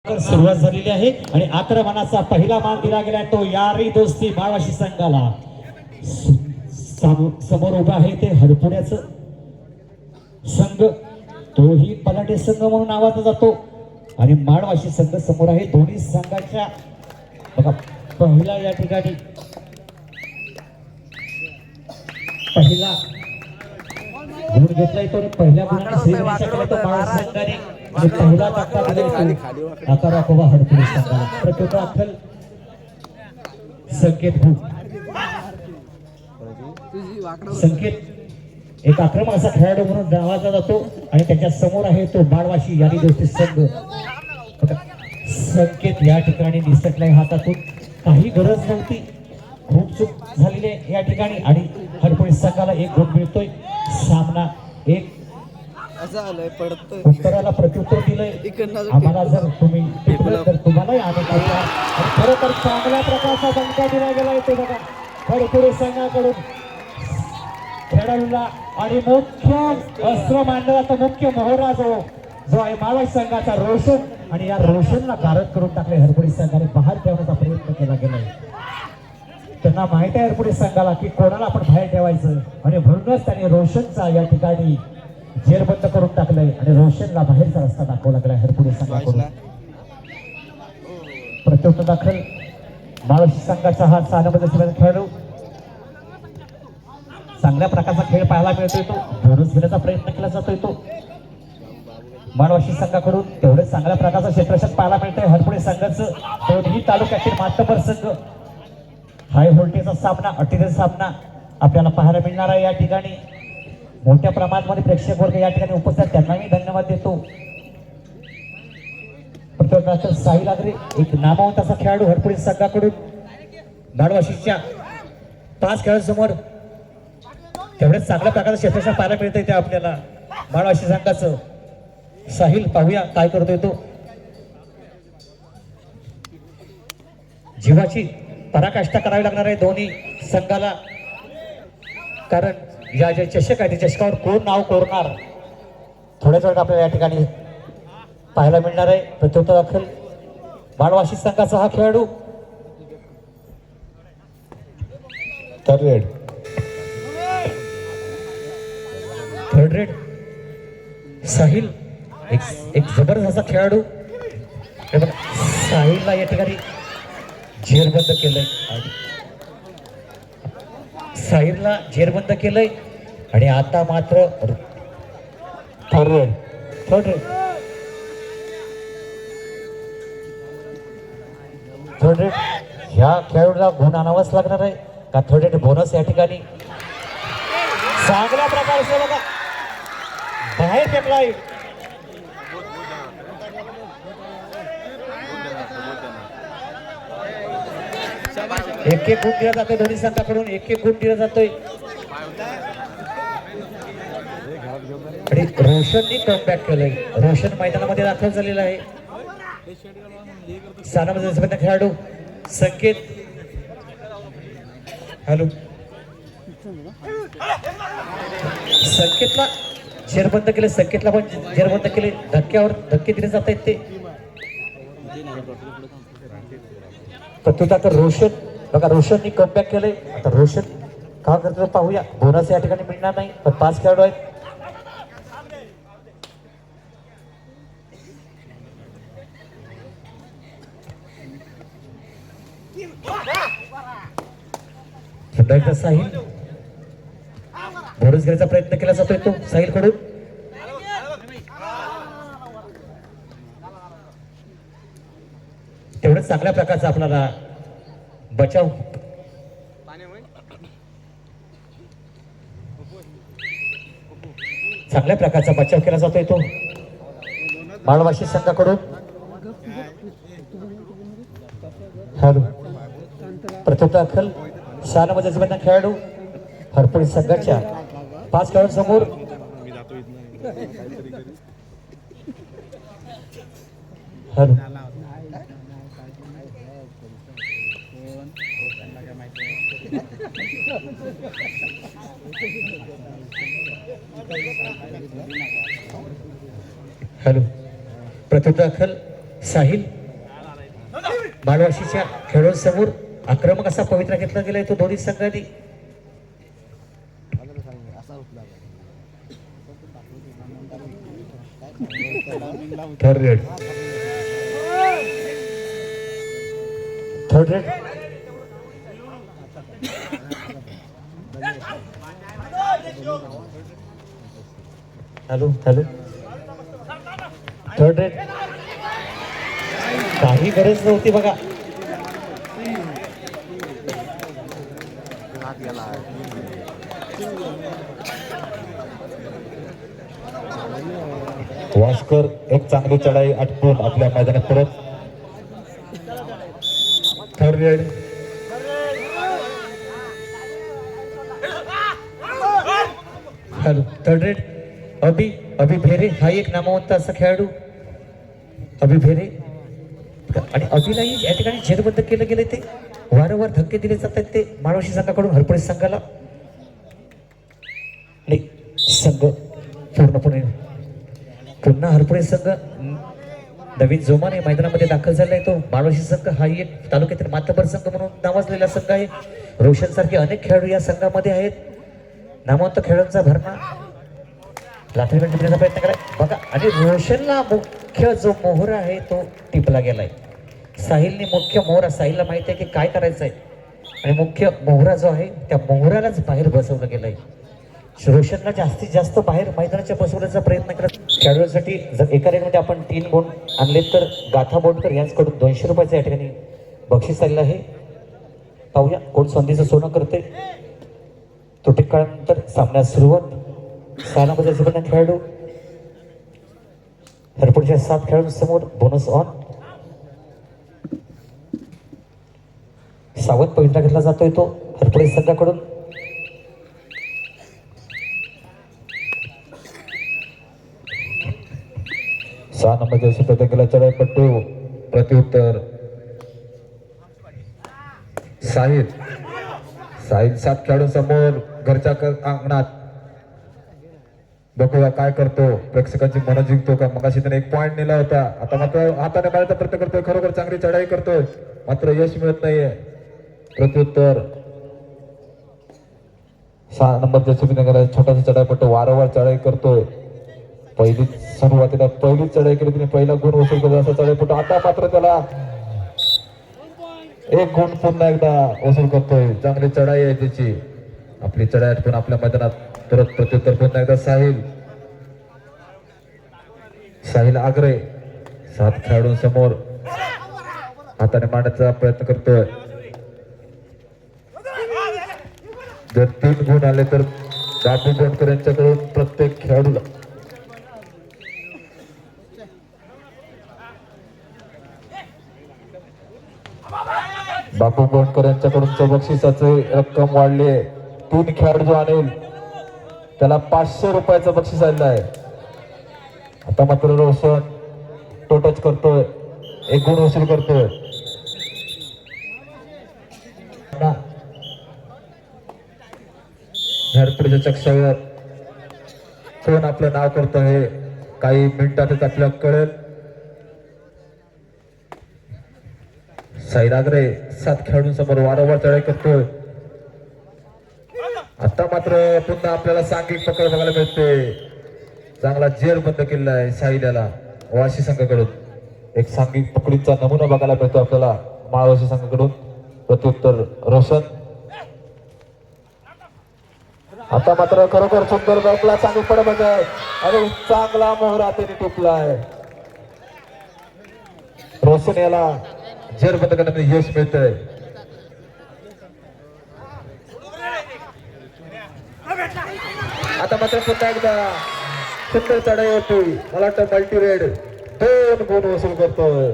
सुरुवात झालेली आहे आणि आक्रमणाचा पहिला मान दिला गेला तो यारी दोस्ती माळवाशी संघाला। समोर उभा आहे ते हरपुण्याचं संघ, तोही पलाटे संघ म्हणून नावाचा जातो आणि माळवाशी संघ समोर आहे। दोन्ही संघाच्या बघा पहिला या ठिकाणी पहिला गुण घेतलाय तो पहिल्या गुणाने श्रीगणेशा केला तो माळवाशी संघाने पहिला टप्पा दिला आकाराकोबा हरपुणे संघाला। प्रत्येक दाखल संकेत एक आक्रमक असा खेळाडू म्हणून नावाचा जातो आणि त्याच्या समोर आहे तो माळवाशी यारी दोस्ती संघ। संकेत या ठिकाणी निसटलाय हातातून, काही गरज नव्हती, खूप चूक झालेली आहे या ठिकाणी आणि हरपुणे संघाला एक गुण मिळतोय। सामना एक उत्तराला प्रत्युत्तर दिलंय आम्हाला, जर तुम्ही तर तुम्हालाही आनंद होईल। खरं तर चांगल्या प्रकारचा दणका दिला गेला येतो बघा हरपुणे संघाकडून खेळाडूला आणि मुख्य अस्त्र मानला जातं, मुख्य मोहरा जो आहे माळवाशी संघाचा रोशन, आणि या रोशनला गारद करून टाकले हरपुणे संघाने बाहेर ठेवण्याचा प्रयत्न केला गेलाय। त्यांना माहित आहे हरपुणे संघाला की कोणाला आपण बाहेर ठेवायचं आणि म्हणूनच त्यांनी रोशनचा या ठिकाणी जेरबंद करून टाकलंय आणि रोशनला बाहेरचा रस्ता दाखवला गेला हरपुणे संघाकडून। प्रत्युत्तर दाखल माळवाशी संघाचा हा स्थानबद्ध खेळाडू चांगल्या प्रकारचा खेळ पाहायला मिळतोय, तो बोनस घेण्याचा प्रयत्न केला जातोय तो माळवाशी संघाकडून। तेवढेच चांगल्या प्रकारचा क्षेत्ररक्षण पाहायला मिळतंय हरपुणे संघाचं। दोन्ही तालुक्यातील मातबर संघ हाय व्होल्टेजचा सामना, अटीचा सामना आपल्याला पाहायला मिळणार आहे या ठिकाणी। मोठ्या प्रमाणामध्ये प्रेक्षक वर्ग या ठिकाणी उपस्थित, त्यांना मी धन्यवाद देतो। प्रत्येकाचं साहिल आगरे एक नामवंत असा खेळाडू हरपुणे संघाकडून माळवाशीच्या 5 खेळाडूंसमोर तेवढेच चांगल्या प्रकारचं क्षेत्ररक्षण पाहायला मिळतंय ते आपल्याला माळवाशी संघाचं। साहिल पाहूया काय करतोय तो, जीवाची पराकाष्ठा करावी लागणार आहे दोन्ही संघाला, कारण या जे चषक आहे त्या चषकावर कोण नाव कोरणार थोड्याच वेळात आपल्याला या ठिकाणी पाहायला मिळणार आहे। प्रत्युत्तर दाखल माळवाशी संघाचा हा खेळाडू थर्ड रेड साहिल एक जबरदस्त असा खेळाडू, साहिलला या ठिकाणी जेरबंद केलंय, साहिलला जेरबंद केलंय आणि आता मात्र थर्ड रेड ह्या खेळाडूला गुण आणावाच लागणार आहे का थर्ड रेड बोनस या ठिकाणी चांगल्या प्रकारचे बघा बाहेर फेकलाय। एक गुण दिला जातोय दोन्ही संघाकडून, एक गुण दिला जातोय आणि रोशननी कमबॅक केलंय। रोशन मैदानामध्ये दाखल झालेला आहे। स्थानामध्ये खेळाडू संकेत, हॅलो संकेतला जेरबंद केले, संकेतला पण जेरबंद केले, धक्क्यावर धक्के दिले जात आहेत ते। प्रत्युत्तर रोशन बघा रोशननी कमबॅक केलंय, आता रोशन का करतो पाहूया। बोनस या ठिकाणी मिळणार नाही पण 5 खेळाडू आहेत। पुन्हा एकदा साहिल बोनस घ्यायचा प्रयत्न केला जातोय तो साहिल कडून। तेवढंच चांगल्या प्रकारचा आपल्याला बचाव, चांगल्या प्रकारचा बचाव केला जातोय तो माळवाशी संघाकडून। हॅलो प्रत्युत्तर दाखल स्थानमध्ये खेळाडू हरपुणे संघाच्या 5 खेळाडूंसमोर हॅलो हॅलो प्रत्युत्तर दाखल साहिल मालवाशीच्या खेळाडूंसमोर आक्रमक असा पवित्रा घेतला गेलाय तो दोन्ही संघांनी. Third raid hello third red काही गरज नव्हती बघा. वास्कर एक चांगली चढाई आटपून आपल्या मैदानात परत. Third raid hello third raid अभि भेरे हा एक नामवंत असा खेळाडू. अभि भेरे आणि अभिलाही या ठिकाणी जेरबंद केलं गेले. ते वारंवार धक्के दिले जातात ते माळवशी संघाकडून हरपळे संघाला. संघ पूर्णपणे पुन्हा हरपळे संघ नवीन जोमाने मैदानामध्ये दाखल झालाय. तो माळवशी संघ हा एक तालुक्यातील मातबर संघ म्हणून नावाजलेला संघ आहे. रोशन सारखे अनेक खेळाडू या संघामध्ये आहेत. नामवंत खेळाडूंचा भरणा लाथरी टिपण्याचा प्रयत्न कराय बघा. आणि रोशनला मुख्य जो मोहरा आहे तो टिपला गेलाय. साहिलने मुख्य मोहरा, साहिलला माहिती आहे की काय करायचं आहे आणि मुख्य मोहरा जो आहे त्या मोहरालाच बाहेर बसवलं गेलंय. रोशनला जास्तीत जास्त बाहेर मैदानाच्या बसवण्याचा प्रयत्न करत. खेळाडूंसाठी जर एका रेडमध्ये आपण 3 गुण आणले तर गाथा बोडकर यांच्याकडून 200 रुपयाचं या ठिकाणी बक्षीस आलेलं आहे. पाहूया कोण संधीचं सोनं करते. तुटी काळानंतर सामन्यास सुरुवात. 6 नंबरचा खेळाडू हरपूरच्या 7 खेळाडूंसमोर बोनस ऑन. सावध पवित्रा घेतला जातोय तो हरपुडे संघाकडून. सहा नंबर जर्सी प्रत्येकाला चढाईपट्टू. प्रत्युत्तर साहिल 7 खेळाडूंसमोर घरच्या अंगणात. बघूया काय करतो, प्रेक्षकांची मन जिंकतो का. मगाशी त्याने 1 पॉइंट नेला होता. आता मात्र हाताने मारायचा प्रयत्न करतोय. खरोखर चांगली चढाई करतोय मात्र यश मिळत नाहीये. प्रत्युत्तर 6 नंबर जर्सी छोटासा चढाईपट्टू वारंवार चढाई करतोय. सुरुवातीला पहिलीच चढाई केली तिने, पहिला गुण वसूल केला असा चढाईपट्टू. आता मात्र त्याला 1 गुण पुन्हा एकदा वसूल करतोय. चांगली चढाई आहे त्याची. आपली चढाई आठवून आपल्या मैदानात परत प्रत्युत्तर पुन्हा एकदा साहिल आगरे 7 खेळाडूंसमोर हाताने मांडण्याचा प्रयत्न करतोय. जर 3 गुण आले तर बापू गोंडकर यांच्याकडून प्रत्येक खेळाडूला बापू गोंडकर यांच्याकडून बक्षिसाचे रक्कम वाढली. 3 खेळाडू जो आणेल त्याला 500 रुपयाचं बक्षीस आलेलं आहे. आता मात्र रोशन टच करतोय, 1 गुण वसूल करतोय. हरपुडीच्या चक्षावर कोण आपलं नाव करतो हे काही मिनिटातच आपल्याला कळेल. साहिल आगरे 7 खेळाडूंसमोर वारंवार चढाई करतोय. आता मात्र पुन्हा आपल्याला सांघिक पकड बघायला मिळते. चांगला जेर बंद केलेला आहे साहिल याला वाशी संघाकडून. एक सांघिक पकडीचा नमुना बघायला मिळतो आपल्याला माळवाशी संघाकडून. प्रत्युत्तर रोशन. आता मात्र खरोखर सुंदर बॅटला सांघिक पड बघ आणि चांगला मोहरा त्याने टिपला आहे. रोशन याला जेर बंद करण्यामध्ये यश मिळतंय. आता मात्र पुन्हा एकदा सुंदर चढाई होती. मला वाटतं मल्टी रेड 2 गुण वसूल करतोय.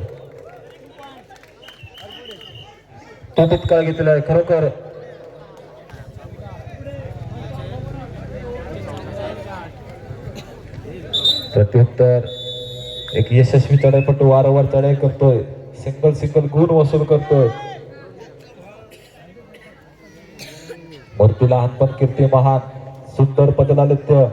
तो तितका घेतलेला आहे खरोखर. प्रत्युत्तर एक यशस्वी चढाईपट्टू वारंवार चढाई करतोय. सिंगल गुण वसूल करतोय. मूर्ती लहानपण कीर्ती महान सुंदर पदलालित्य.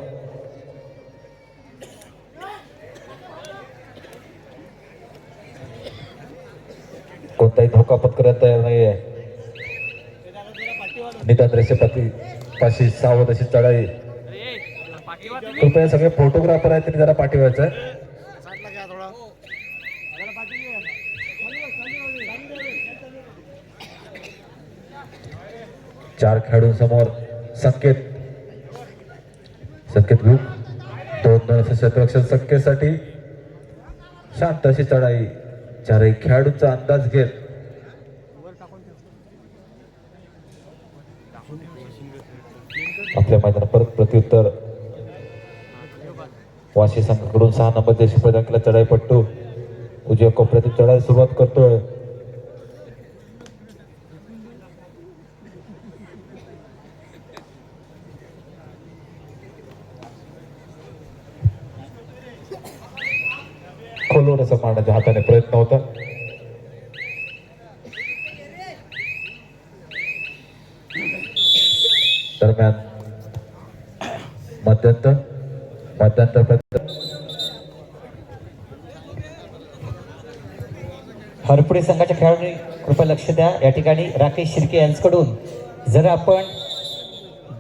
कोणताही धोका पत्करायला तयार नाही आहे. निदान रेषेपाठी पाशी सावध अशी चढाई. कृपया सगळे फोटोग्राफर आहेत त्यांनी जरा पाठी व्हायचं. चार खेळाडूंसमोर संकेत ग्रुप 2-2 असे क्षेत्ररक्षण संख्येसाठी शांत अशी चढाई. चारही खेळाडूंचा अंदाज घेत आपल्या मैदानात परत प्रत्युत्तर. वाशी संघाकडून 6 नंबर देशी प्रदान केला चढाईपट्टू उजव्या कोपऱ्यातून चढाई सुरुवात करतोय. खोलवर असं मारण्याच्या हाताने प्रयत्न होता. दरम्यान मध्यंतर हरपुडे संघाच्या खेळाडूंनी कृपया लक्ष द्या. या ठिकाणी राकेश शिर्के यांच्याकडून जर आपण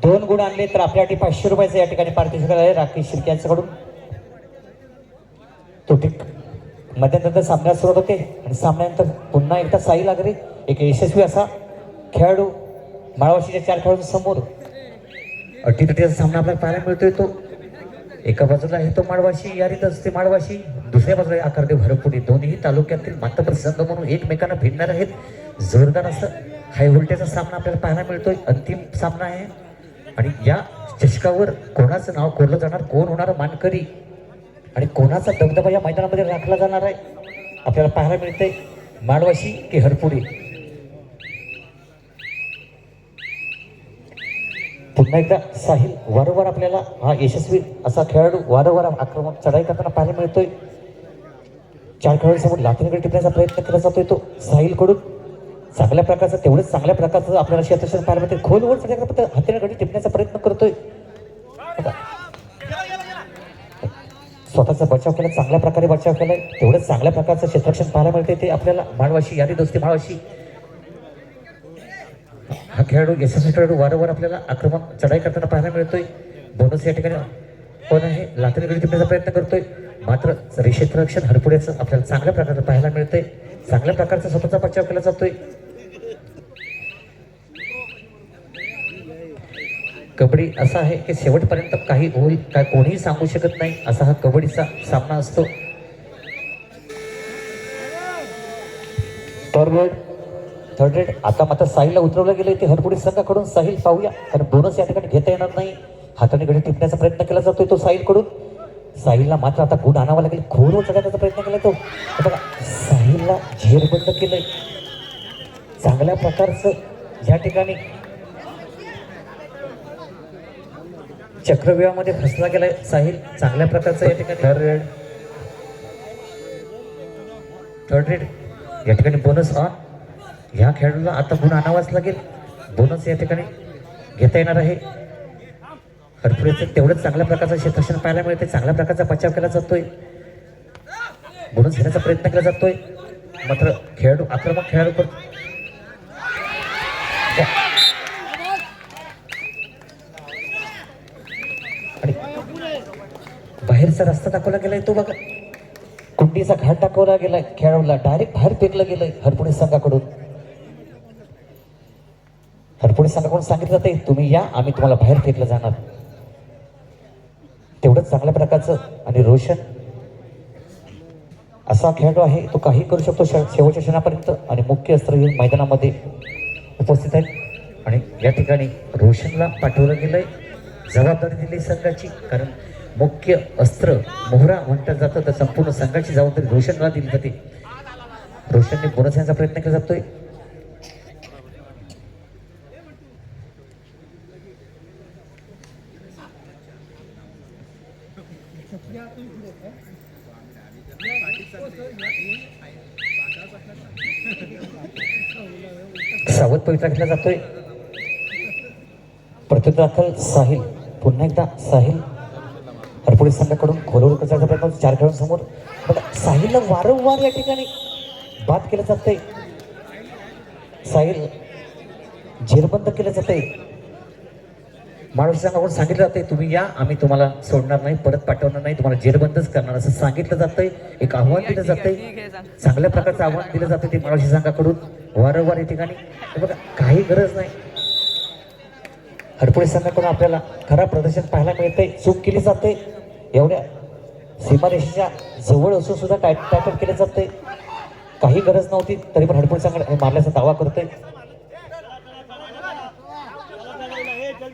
2 गुण आणले तर आपल्यासाठी 500 रुपयाचं या ठिकाणी पारितोषिक आहे राकेश शिर्के यांच्याकडून. तो ठीक मध्यंतर सामन्याला सुरुवात होते आणि सामन्यानंतर पुन्हा एकदा साई लागरे एक यशस्वी असा खेळाडू माळवाशीच्या 4 खेळाडूंसमोर अटीतटीचा सामना आपल्याला पाहायला मिळतोय. तो एका बाजूला आहे तो माळवाशी यारीत असते माळवाशी, दुसऱ्या बाजूला आकारदेव हरपुडे. दोन्ही तालुक्यातील मातब्बर संघ म्हणून एकमेकांना भिडणार आहेत. जोरदार असं हाय व्होल्टेजचा सामना आपल्याला पाहायला मिळतोय. अंतिम सामना आहे आणि या चषकावर कोणाचं नाव कोरलं जाणार, कोण होणार मानकरी आणि कोणाचा दबदबा या मैदानामध्ये राखला जाणार आहे आपल्याला पाहायला मिळतंय. माळवाशी की हरपुडे. पुन्हा एकदा साहिल वारंवार आपल्याला हा यशस्वी असा खेळाडू वारंवार आक्रमक चढाई करताना पाहायला मिळतोय. 4 खेळाडूंसमोर लाथीकडे टिपण्याचा प्रयत्न केला जातोय तो साहिलकडून. चांगल्या प्रकारचा तेवढंच चांगल्या प्रकारचं आपल्याला क्षेत्ररक्षण पाहायला मिळते. खोलवर सगळ्या हातीने गडी टिपण्याचा प्रयत्न करतोय. स्वतःचा बचाव केला, चांगल्या प्रकारे बचाव केलाय. तेवढंच चांगल्या प्रकारचं क्षेत्ररक्षण पाहायला मिळते ते आपल्याला माळवाशी यादी दोस्ती माळवाशी. हा खेळाडू यशस्वी खेळाडू वारंवार आपल्याला आक्रमक चढाई करताना पाहायला मिळतोय. बोनस या ठिकाणी पण आहे लाथीने गडी टिपण्याचा प्रयत्न करतोय. मात्र क्षेत्ररक्षण हरपुड्याचं आपल्याला चांगल्या प्रकारचं पाहायला मिळतंय. चांगल्या प्रकारचा स्वतःचा बचाव केला जातोय. कबड्डी असा आहे की शेवटपर्यंत काही होईल काय कोणीही सांगू शकत नाही असा हा कबड्डीचा सामना असतो. थर्ड रेड आता मात्र साहिलला उतरवलं गेलं ते हरपुडे संघाकडून. साहिल पाहूया कारण बोनस या ठिकाणी घेता येणार नाही. हाताने गडी टिपण्याचा प्रयत्न केला जातोय तो साहिलकडून. साहिलला मात्र आता गुण आणावा लागेल. खोलवर चढण्याचा प्रयत्न केला तो बघा. साहिलला झेरबंद केलंय चांगल्या प्रकारचं या ठिकाणी. चक्रव्यूहामध्ये फसला गेलाय साहिल चांगल्या प्रकारचं या ठिकाणी. थर्ड रेड या ठिकाणी बोनस ऑन. ह्या खेळाडूला आता गुण आणावाच लागेल. बोनस या ठिकाणी घेता येणार आहे. हरपुडेचं तेवढंच चांगल्या प्रकारचं क्षेत्ररक्षण पाहायला मिळते. चांगल्या प्रकारचा बचाव केला जातोय. बोनस घेण्याचा प्रयत्न केला जातोय. मात्र खेळाडू आक्रमक खेळाडू आणि बाहेरचा रस्ता दाखवला गेलाय तो बघा. कुंडीचा घाट दाखवला गेलाय. खेळाडूला डायरेक्ट बाहेर फेकलं गेलंय हरपुडे संघाकडून. हरपुडे संघाकडून सांगितलं जाते तुम्ही या आम्ही तुम्हाला बाहेर फेकलं जाणार. तेवढंच चांगल्या प्रकारचं आणि रोशन असा खेळाडू आहे तो काही करू शकतो शेवटच्या क्षणापर्यंत. आणि मुख्य अस्त्र घेऊन मैदानामध्ये उपस्थित आहेत आणि या ठिकाणी रोशनला पाठवलं गेलंय. जबाबदारी दिली संघाची कारण मुख्य अस्त्र मोहरा म्हणतात जातं तर संपूर्ण संघाची जबाबदारी रोशनला दिली जाते. रोशनने बोनस घेण्याचा प्रयत्न केला जातोय. सावध पवित्रा घेतला जातोय. प्रत्युत्तर साहिल पुन्हा एकदा साहिल हरपुडे संघाकडून खोलवर कचराचा प्रयत्न 4 खेळाडूंसमोर. बघा साहिलला वारंवार या ठिकाणी बाद केलं जातंय. साहिल जेरबंद केलं जाते. माणूस संघाकडून सांगितलं जाते तुम्ही या, आम्ही तुम्हाला सोडणार नाही, परत पाठवणार नाही, तुम्हाला जेरबंदच करणार असं सांगितलं जातंय. एक आव्हान दिलं जातंय, चांगल्या प्रकारचं आव्हान दिलं जातं ते माणूस संघाकडून वारंवार या ठिकाणी. हे बघा काही गरज नाही, हरपुळे संघाकडून आपल्याला खरा प्रदर्शन पाहायला मिळतंय. चूक केली जाते, एवढ्या सीमारेषेच्या जवळ असून सुद्धा टॅकल केले जाते. काही गरज नव्हती तरी पण हरपुळे संघ मारल्याचा दावा करतोय.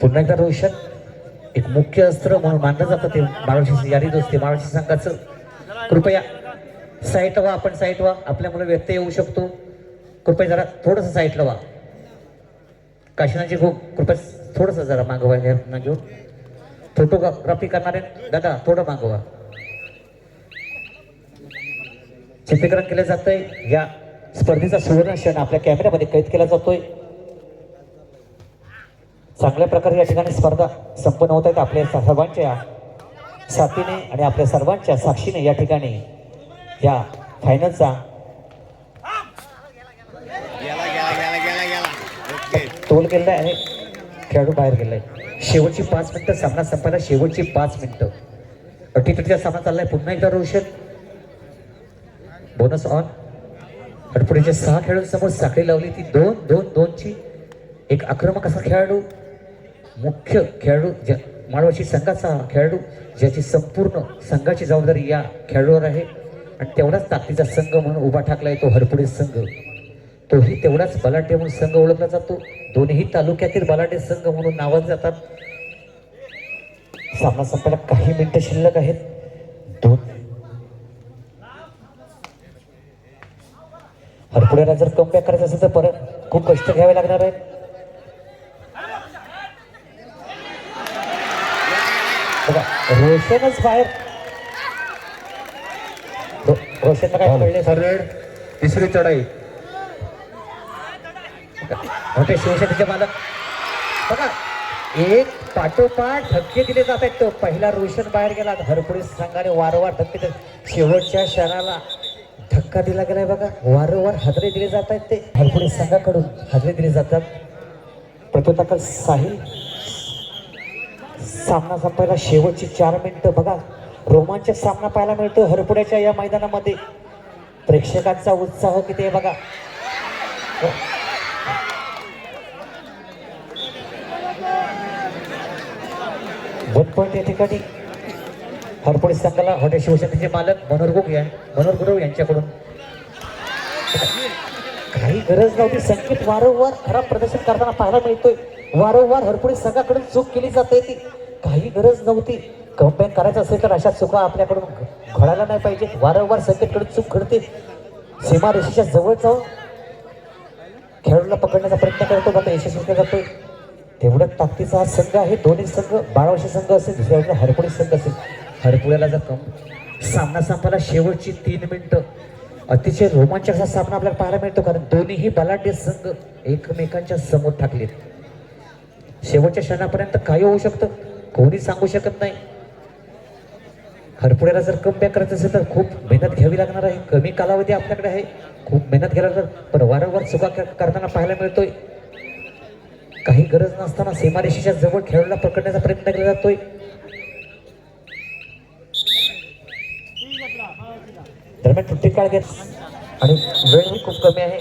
पुन्हा एकदा रोशन एक मुख्य अस्त्र म्हणून मानलं जातं ते माळवशी यादी दोस्ती माळवशी संघाचं. कृपया साईट व्हा, आपण साईट व्हा, आपल्यामुळे व्यत्यय येऊ शकतो. कृपया जरा थोडंसं साईटला व्हा. काशीनाची कृपया थोडंसं जरा मागवा ना घेऊन. फोटोग्राफी करणारे दादा थोडं मागवा. चित्रीकरण केलं जातंय. या स्पर्धेचा सुवर्ण क्षण आपल्या कॅमेऱ्यामध्ये कैद केला जातोय. चांगल्या प्रकारे या ठिकाणी स्पर्धा संपन्न होत आहेत. आपल्या सर्वांच्या साथीने आणि आपल्या सर्वांच्या साक्षीने या ठिकाणी या फायनलचा तोल गेलेला आहे. खेळाडू बाहेर गेलाय. शेवटची 5 मिनिटं सामना संपायला, शेवटची 5 मिनिटं. अटीतटीचा सामना चाललाय. पुन्हा एकदा रोशन बोनस ऑन. हडपुडेच्या 6 खेळाडूंसमोर साखळी लावली ती 2-2-2ची. एक आक्रमक असा खेळाडू, मुख्य खेळाडू, माळवशी संघाचा खेळाडू, ज्याची संपूर्ण संघाची जबाबदारी या खेळाडूवर आहे. आणि तेवढाच ताकदीचा संघ म्हणून उभा ठाकलाय तो हरपुडे संघ. तोही तेवढाच बलाढ्य म्हणून संघ ओळखला जातो. दोन्ही तालुक्यातील बलाढ्य संघ म्हणून नावात जातात. सामना संपायला काही मिनिटं शिल्लक आहेत. 2 हरपुड्याला जर कमबॅक करायचं असेल तर परत खूप कष्ट घ्यावे लागणार आहेत. बघा रोशनच बाहेर. रोशनला काय कळले? रेड तिसरी चढाई. मोठे शिवसेनेचे मालक बघा एक पाठोपाठ धक्के दिले जात आहेत. तो पहिला रोशन बाहेर गेला. हरपुडे संघाने वारंवार धक्के शेवटच्या क्षणाला धक्का दिला गेलाय. बघा वारंवार हादरे दिले जात आहेत. ते हरपुडे संघाकडून हादरे दिले जातात. प्रत्युत्तर साहिल. सामना संपायला शेवटची 4 मिनिटं. बघा रोमांचक सामना पाहायला मिळतो हरपुड्याच्या या मैदानामध्ये. प्रेक्षकांचा उत्साह किती आहे बघा. 1 पॉईंट या ठिकाणी हरपुडे संघाला हॉटेल शिवसेनेचे मालक मनोहर गुरव यांच्याकडून. काही गरज नव्हती. संकेत वारंवार खराब प्रदर्शन करताना पाहायला मिळतोय. वारंवार हरपुडे संघाकडून चूक केली जाते. ती काही गरज नव्हती. कमबॅक करायचं असेल तर अशा चुका आपल्याकडून घडायला नाही पाहिजेत. वारंवार संकेतकडून चूक घडते. सीमारेषेच्या जवळ जाऊन खेळाडूला पकडण्याचा प्रयत्न करतो, मात्र यशस्वी केला जातोय. तेवढ्या ताकदीचा हा संघ आहे. दोन्ही संघ बाळावशी संघ असेल, दुसऱ्या बाजूला हरपुडे संघ असेल. हरपुड्याला जर सामना संपायला शेवटची 3 मिनिटं. अतिशय रोमांचक असा सामना आपल्याला पाहायला मिळतो, कारण दोन्हीही बलाढ्य संघ एकमेकांच्या समोर ठाकलेत. शेवटच्या क्षणापर्यंत काय होऊ शकतं कोणी सांगू शकत नाही. हरपुड्याला जर कमबॅक करायचं असेल तर खूप मेहनत घ्यावी लागणार आहे. कमी कालावधी आपल्याकडे आहे, खूप मेहनत घ्यायला लागणार. पण वारंवार चुका करताना पाहायला मिळतोय. काही गरज नसताना सीमारेषेच्या जवळ खेळाडूला पकडण्याचा प्रयत्न केला जातोय. दरम्यान सुट्टी काळ घेत आणि वेळही खूप कमी आहे.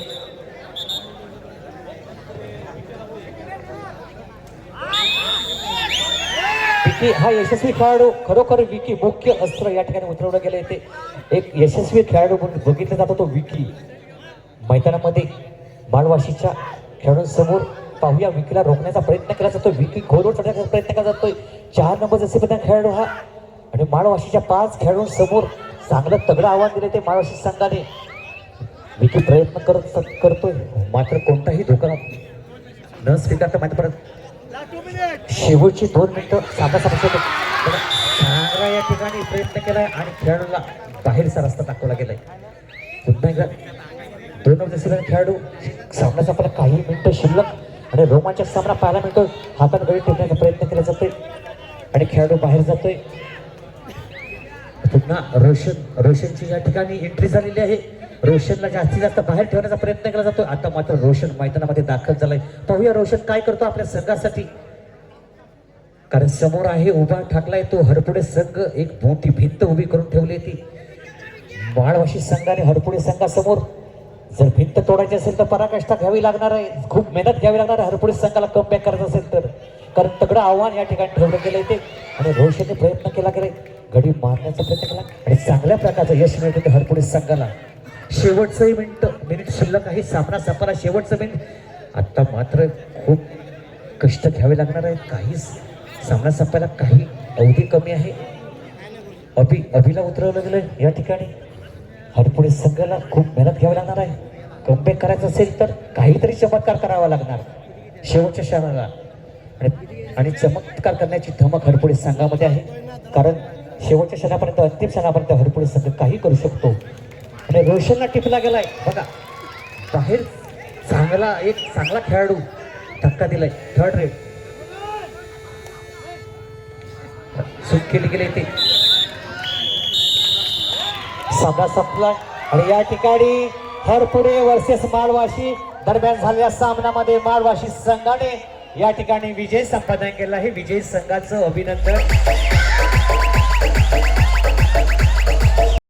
विकी हा यशस्वी खेळाडू, खरोखर विकी मुख्य अस्त्र या ठिकाणी उतरवलं गेलं. ते एक यशस्वी खेळाडू म्हणून बघितला जातो तो विकी. मैदानामध्ये माळवाशीच्या खेळाडूंसमोर पाहूया विकीला रोखण्याचा प्रयत्न केला जातो. विकी खोलवर चढण्याचा प्रयत्न केला जातोय. 4 नंबर जसे पण खेळाडू हा, आणि माळवाशीच्या 5 खेळाडूंसमोर चांगलं तगडं आव्हान दिले ते माळवाशी संघाने. विकी प्रयत्न करतोय, मात्र कोणताही धोका न स्वीकारता मात्र परत शेवटची 2 मिनिटं साधा चांगला या ठिकाणी प्रयत्न केलाय आणि खेळाडूला बाहेरचा रस्ता दाखवला गेलाय. पुन्हा एकदा 2 नंबर खेळाडू. सामन्याचा आपल्याला काही मिनिटं शिल्लक आणि रोमांचक सामना पाहायला मिळतो. हातात गळी टिपण्याचा प्रयत्न केला जातोय आणि खेळाडू बाहेर जातोय. पुन्हा रोशनची या ठिकाणी एंट्री झालेली आहे. रोशनला जास्तीत जास्त बाहेर ठेवण्याचा प्रयत्न केला जातो. आता मात्र रोशन मैदानामध्ये दाखल झालाय. पाहूया रोशन काय करतो आपल्या संघासाठी, कारण समोर आहे उभा ठाकलाय तो हरपुडे संघ. एक मोठी भिंत उभी करून ठेवली ती माळवाशी संघ आणि हरपुडे संघासमोर. जर भिंत तोडायची असेल तर पराकाष्ठा घ्यावी लागणार आहे, खूप मेहनत घ्यावी लागणार आहे हरपुडे संघाला कमबॅक करायचं असेल तर, कारण तगडं आव्हान या ठिकाणी ठेवलं गेलंय ते. आणि रोशनने प्रयत्न केला गेलाय, गडी मारण्याचा प्रयत्न केला आणि चांगल्या प्रकारचं यश मिळतं ते हरपुडे संघाला. शेवटचं मिनिट शिल्लक आहे, सामना संपला, शेवटचं मिनिट. आता मात्र खूप कष्ट घ्यावे लागणार आहेत, काही सामना संपायला काही अवधी कमी आहे. अभिला उतरवलं गेलं या ठिकाणी. हरपुडे संघाला खूप मेहनत घ्यावी लागणार आहे, कमबॅक करायचं असेल तर काहीतरी चमत्कार करावा लागणार शेवटच्या क्षणाला. आणि चमत्कार करण्याची धमक हरपुडे संघामध्ये आहे, कारण शेवटच्या क्षणापर्यंत अंतिम क्षणापर्यंत हरपुडे संघ काही करू शकतो. आणि रोशनला टिपला गेलाय बघा बाहेर, एक चांगला खेळाडू धक्का दिलाय. थर्ड रेड चूक केली गेली ते. सामना संपला आणि या ठिकाणी हरपुडे वर्सेस माळवाशी दरम्यान झालेल्या सामन्यामध्ये माळवाशी संघाने या ठिकाणी विजय संपादन केला आहे. विजयी संघाचं अभिनंदन.